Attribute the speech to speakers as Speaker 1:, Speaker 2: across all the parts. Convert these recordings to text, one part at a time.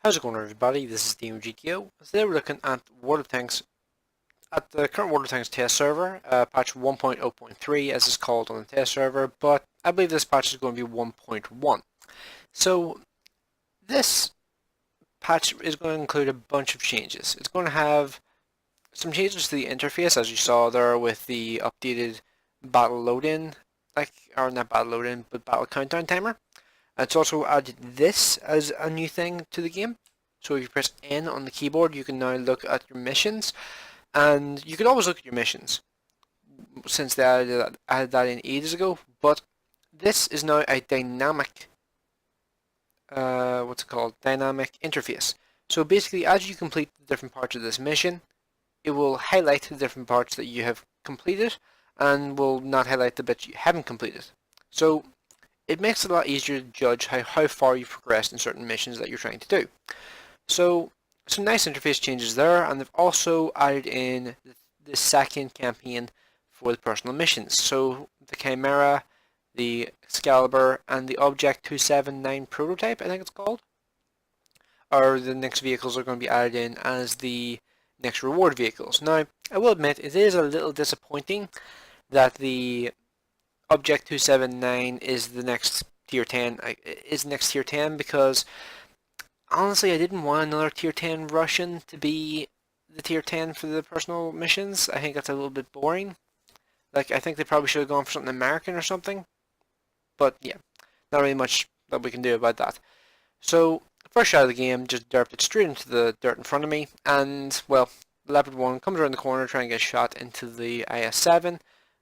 Speaker 1: How's it going, everybody? This is DeanoGTO. Today we're looking at water tanks at the current water tanks test server, patch 1.0.3 as it's called on the test server, but I believe this patch is going to be 1.1. So this patch is going to include a bunch of changes. It's going to have some changes to the interface, as you saw there with the updated battle load-in, or not battle load-in, but battle countdown timer. It's also added this as a new thing to the game. So if you press N on the keyboard, you can now look at your missions, and you can always look at your missions since they added that in ages ago. But this is now a dynamic, dynamic interface. So basically, as you complete the different parts of this mission, it will highlight the different parts that you have completed, and will not highlight the bits you haven't completed. So it makes it a lot easier to judge how far you've progressed in certain missions that you're trying to do. So some nice interface changes there, and they've also added in the second campaign for the personal missions. So the Chimera, the Excalibur, and the Object 279 prototype, I think it's called, or the next vehicles are going to be added in as the next reward vehicles. Now, I will admit it is a little disappointing that the Object 279 is the next tier 10. Because honestly, I didn't want another tier 10 Russian to be the tier 10 for the personal missions. I think that's a little bit boring. I think they probably should have gone for something American or something. But yeah, not really much that we can do about that. So, first shot of the game, just derped it straight into the dirt in front of me, and, well, Leopard 1 comes around the corner trying to get a shot into the IS-7,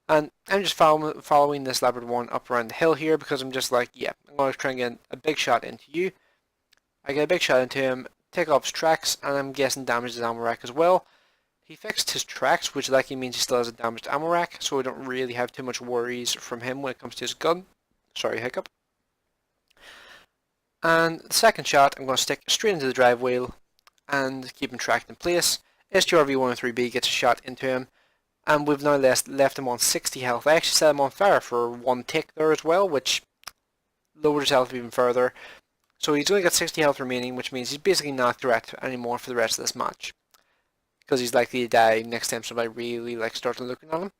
Speaker 1: and I'm just following this Leopard 1 up around the hill here, because I'm just like, yeah, I'm going to try and get a big shot into you. I get a big shot into him, take off his tracks, and I'm guessing damage his ammo rack as well. He fixed his tracks, which likely means he still has a damaged ammo rack, so I don't really have too much worries from him when it comes to his gun. Sorry, hiccup. And the second shot, I'm going to stick straight into the drive wheel and keep him tracked in place. STRV-103B gets a shot into him, and we've now left him on 60 health. I actually set him on fire for one tick there as well, which lowered his health even further. So he's only got 60 health remaining, which means he's basically not a threat anymore for the rest of this match, because he's likely to die next time somebody really starts looking at him.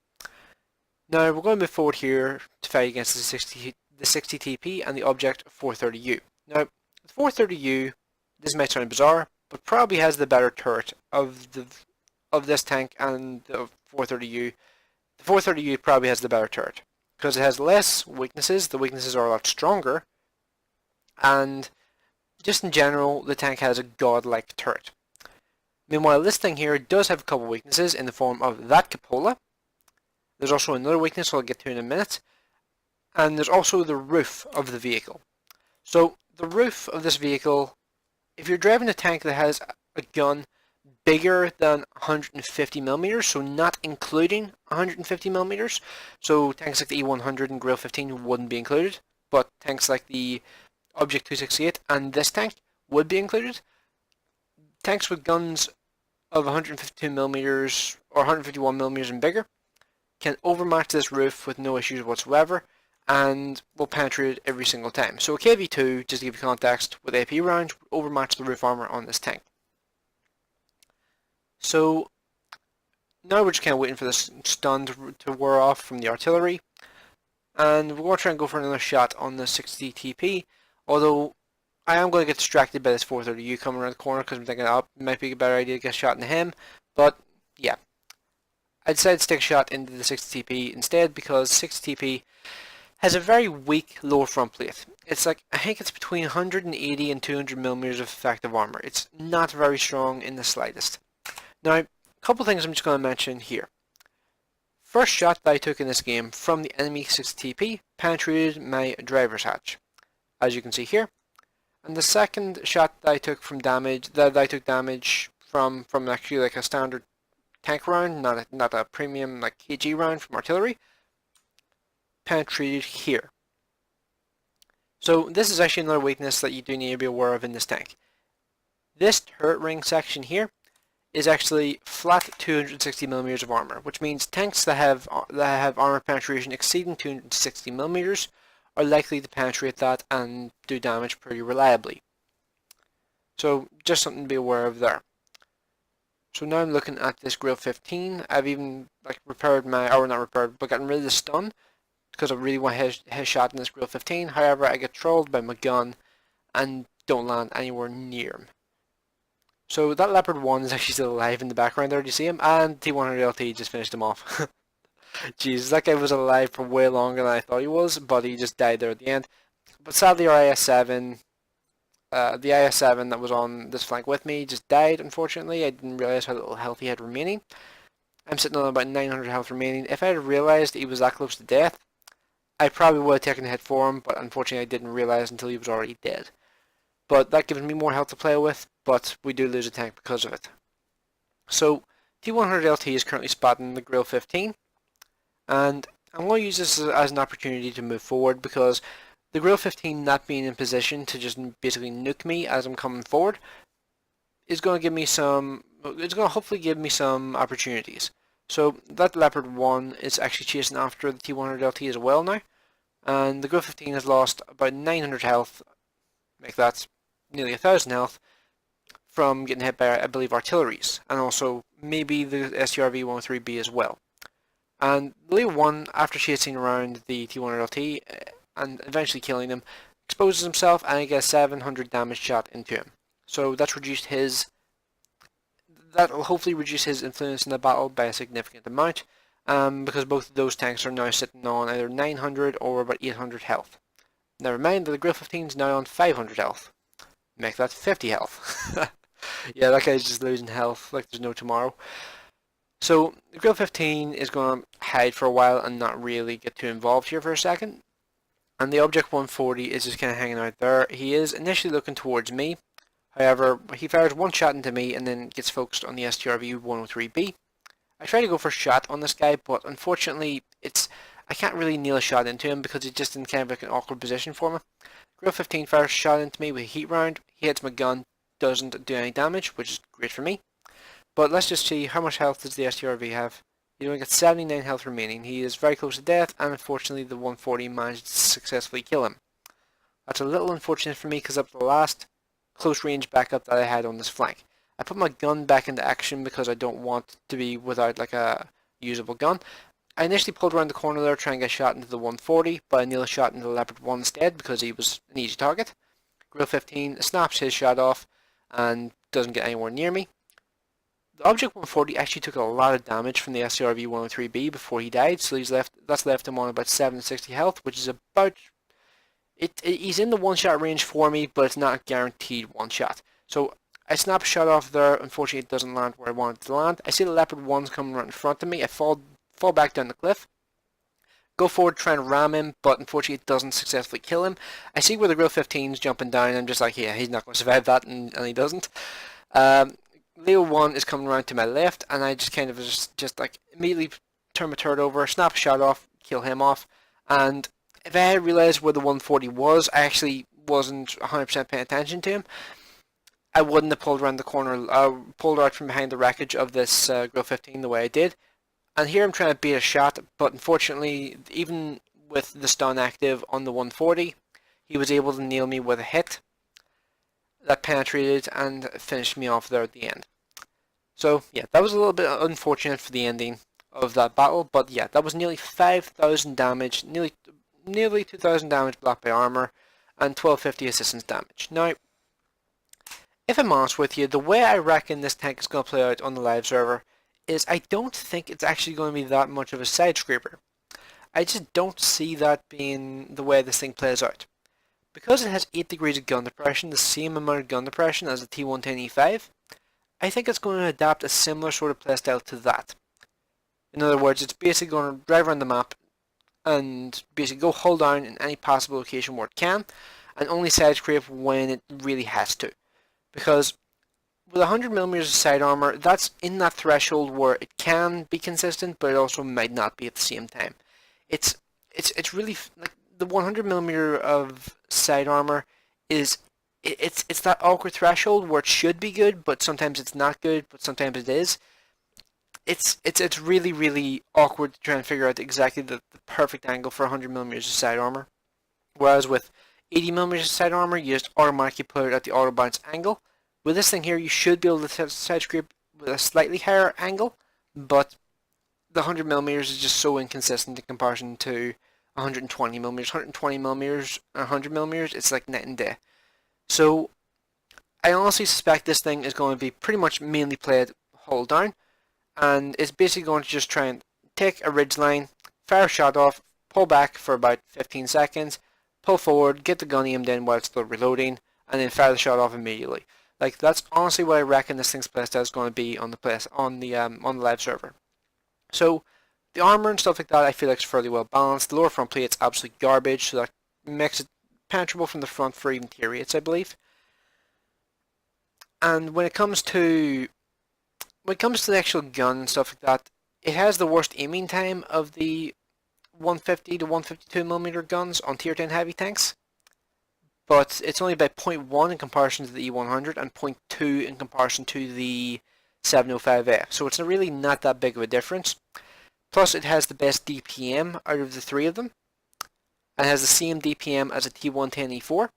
Speaker 1: Now we're going to move forward here to fight against the 60 TP and the Object 430U. Now, the 430U, this might sound bizarre, but probably has the better turret of this tank and the 430U. The 430U probably has the better turret, because it has less weaknesses. The weaknesses are a lot stronger, and just in general, the tank has a godlike turret. Meanwhile, this thing here does have a couple weaknesses in the form of that cupola. There's also another weakness I'll get to in a minute, and there's also the roof of the vehicle. So the roof of this vehicle, if you're driving a tank that has a gun bigger than 150mm, so not including 150mm, so tanks like the E100 and Grill 15 wouldn't be included, but tanks like the Object 268 and this tank would be included. Tanks with guns of 152mm or 151mm and bigger can overmatch this roof with no issues whatsoever, and will penetrate it every single time. So a KV2, just to give you context, with AP rounds would overmatch the roof armor on this tank. So now we're just kind of waiting for this stun to wear off from the artillery, and we're going to try and go for another shot on the 60 TP, although I am going to get distracted by this 430U coming around the corner, because I'm thinking, oh, it might be a better idea to get a shot into him, but yeah. I decided to stick a shot into the 60 TP instead, because 60 TP has a very weak lower front plate. It's I think it's between 180 and 200mm of effective armor. It's not very strong in the slightest. Now, a couple things I'm just going to mention here. First shot that I took in this game from the enemy 60 TP penetrated my driver's hatch, as you can see here. And the second shot that I took from damage, from actually a standard tank round, not a premium KG round from artillery, penetrated here. So this is actually another weakness that you do need to be aware of in this tank. This turret ring section here is actually flat 260mm of armor, which means tanks that have armor penetration exceeding 260mm are likely to penetrate that and do damage pretty reliably. So just something to be aware of there. So now I'm looking at this Grill 15. I've even repaired my, or not repaired, but gotten rid of the stun because I really want to hit a shot in this Grill 15. However, I get trolled by my gun and don't land anywhere near him. So that Leopard 1 is actually still alive in the background there, do you see him? And T100LT just finished him off. Jeez, that guy was alive for way longer than I thought he was, but he just died there at the end. But sadly our IS-7, the IS-7 that was on this flank with me just died, unfortunately. I didn't realise how little health he had remaining. I'm sitting on about 900 health remaining. If I had realised he was that close to death, I probably would have taken a hit for him, but unfortunately I didn't realise until he was already dead. But that gives me more health to play with, but we do lose a tank because of it. So T100LT is currently spotting the Grill 15, and I'm going to use this as an opportunity to move forward because the Grill 15 not being in position to just basically nuke me as I'm coming forward is going to give me some, it's going to hopefully give me some opportunities. So that Leopard 1 is actually chasing after the T100LT as well now, and the Grill 15 has lost about 900 health, make that nearly 1,000 health, from getting hit by, I believe, artilleries, and also maybe the STRV-103B as well. And Leo 1, after chasing around the T100LT and eventually killing him, exposes himself and I get a 700 damage shot into him. So that's reduced his, that will hopefully reduce his influence in the battle by a significant amount, because both of those tanks are now sitting on either 900 or about 800 health. Never mind that the Grill 15 is now on 500 health. Make that 50 health. Yeah, that guy's just losing health like there's no tomorrow. So the Grill 15 is going to hide for a while and not really get too involved here for a second. And the Object 140 is just kind of hanging out there. He is initially looking towards me. However, he fires one shot into me and then gets focused on the STRV-103B. I try to go for a shot on this guy, but unfortunately I can't really nail a shot into him because he's just in kind of like an awkward position for me. Grill 15 fires a shot into me with a heat round. He hits my gun, doesn't do any damage, which is great for me. But let's just see how much health does the STRV have. He only got 79 health remaining. He is very close to death, and unfortunately the 140 managed to successfully kill him. That's a little unfortunate for me because that was the last close range backup that I had on this flank. I put my gun back into action because I don't want to be without like a usable gun. I initially pulled around the corner there trying to get shot into the 140, but I nailed a shot into the Leopard 1 instead because he was an easy target. Grill 15 snaps his shot off and doesn't get anywhere near me. The Object 140 actually took a lot of damage from the STRV-103B before he died, so that's left him on about 760 health, which is about... He's in the one-shot range for me, but it's not a guaranteed one-shot. So I snap a shot off there. Unfortunately, it doesn't land where I want it to land. I see the Leopard 1's coming right in front of me. I fall back down the cliff. Go forward, try and ram him, but unfortunately it doesn't successfully kill him. I see where the Grill 15's jumping down, and I'm just like, yeah, he's not going to survive that, and he doesn't. Leo 1 is coming around to my left, and I just kind of just like immediately turn my turret over, snap a shot off, kill him off, and if I had realised where the 140 was, I actually wasn't 100% paying attention to him. I wouldn't have pulled around the corner, pulled out from behind the wreckage of this Grill 15 the way I did. And here I'm trying to beat a shot, but unfortunately, even with the stun active on the 140, he was able to nail me with a hit that penetrated and finished me off there at the end. So yeah, that was a little bit unfortunate for the ending of that battle, but yeah, that was nearly 5,000 damage, nearly 2,000 damage blocked by armor, and 1250 assistance damage. Now, if I'm honest with you, the way I reckon this tank is going to play out on the live server is I don't think it's actually going to be that much of a side scraper. I just don't see that being the way this thing plays out. Because it has 8 degrees of gun depression, the same amount of gun depression as the T110E5, I think it's going to adapt a similar sort of playstyle to that. In other words, it's basically going to drive around the map and basically go hold down in any possible location where it can, and only side scrape when it really has to. Because with 100mm of side armor, that's in that threshold where it can be consistent, but it also might not be at the same time. It's really like the 100mm of side armor is it's that awkward threshold where it should be good, but sometimes it's not good, but sometimes it is. It's really awkward to try and figure out exactly the perfect angle for 100mm of side armor. Whereas with 80mm of side armor, you just automatically put it at the auto bounce angle, With this thing here, you should be able to side scrape with a slightly higher angle, but the 100mm is just so inconsistent in comparison to 120mm. 120mm and 100mm, it's like night and day. So I honestly suspect this thing is going to be pretty much mainly played hull down, and it's basically going to just try and take a ridge line, fire a shot off, pull back for about 15 seconds, pull forward, get the gun aimed in while it's still reloading, and then fire the shot off immediately. Like, that's honestly what I reckon this thing's playstyle is going to be on the live server. So the armor and stuff like that, I feel like is fairly well balanced. The lower front plate's absolute garbage, so that makes it penetrable from the front for even tier 8s, I believe. And when it comes to the actual gun and stuff like that, it has the worst aiming time of the 150 to 152mm guns on tier 10 heavy tanks, but it's only by 0.1 in comparison to the E100 and 0.2 in comparison to the 705A, so it's really not that big of a difference. Plus, it has the best DPM out of the three of them, and has the same DPM as a T110E4.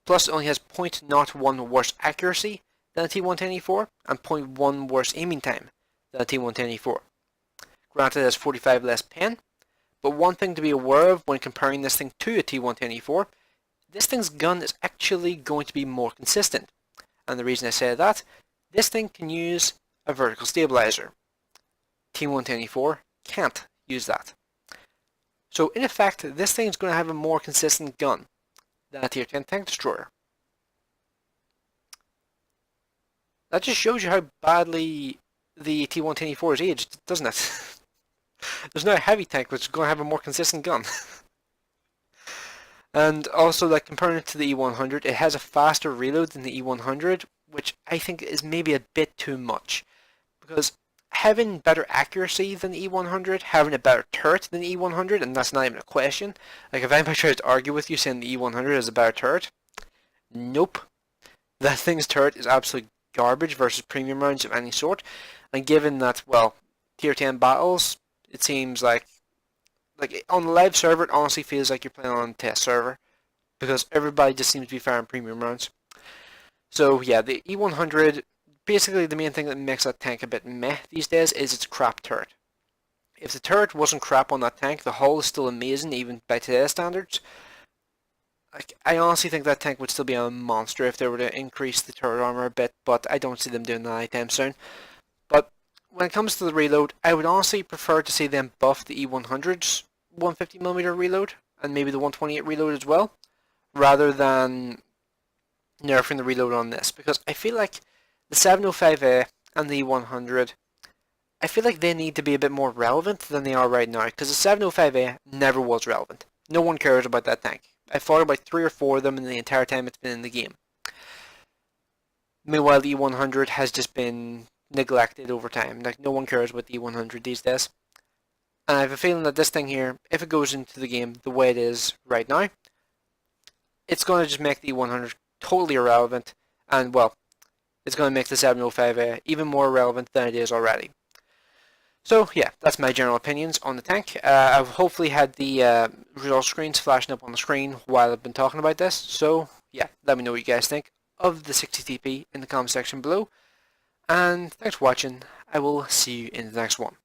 Speaker 1: Plus, it only has 0.01 worse accuracy than a T110E4 and 0.1 worse aiming time than a T110E4. Granted, it has 45 less pen, but one thing to be aware of when comparing this thing to a T110E4, this thing's gun is actually going to be more consistent. And the reason I say that, this thing can use a vertical stabilizer. T110E4 can't use that. So in effect, this thing's going to have a more consistent gun than a tier 10 tank destroyer. That just shows you how badly the T110E4 is aged, doesn't it? There's now a heavy tank which is going to have a more consistent gun. And also, like, comparing it to the E100, it has a faster reload than the E100, which I think is maybe a bit too much. Because having better accuracy than the E100, having a better turret than the E100, and that's not even a question. Like, if anybody tries to argue with you saying the E100 is a better turret, nope. That thing's turret is absolute garbage versus premium rounds of any sort. And given that, well, tier 10 battles, it seems like on the live server, it honestly feels like you're playing on a test server, because everybody just seems to be firing premium rounds. So yeah, the E100, basically the main thing that makes that tank a bit meh these days is its crap turret. If the turret wasn't crap on that tank, the hull is still amazing even by today's standards. Like, I honestly think that tank would still be a monster if they were to increase the turret armor a bit, but I don't see them doing that anytime soon. But when it comes to the reload, I would honestly prefer to see them buff the E100's 150mm reload, and maybe the 128 reload as well, rather than nerfing the reload on this, because I feel like the 705A and the E100, I feel like they need to be a bit more relevant than they are right now, because the 705A never was relevant. No one cares about that tank. I fought about 3 or 4 of them in the entire time it's been in the game. Meanwhile, the E100 has just been neglected over time. Like, no one cares about the E100 these days. And I have a feeling that this thing here, if it goes into the game the way it is right now, it's going to just make the E100 totally irrelevant, and, well, it's going to make the 705A even more irrelevant than it is already. So yeah, that's my general opinions on the tank. I've hopefully had the result screens flashing up on the screen while I've been talking about this. So yeah, let me know what you guys think of the 60TP in the comment section below. And thanks for watching. I will see you in the next one.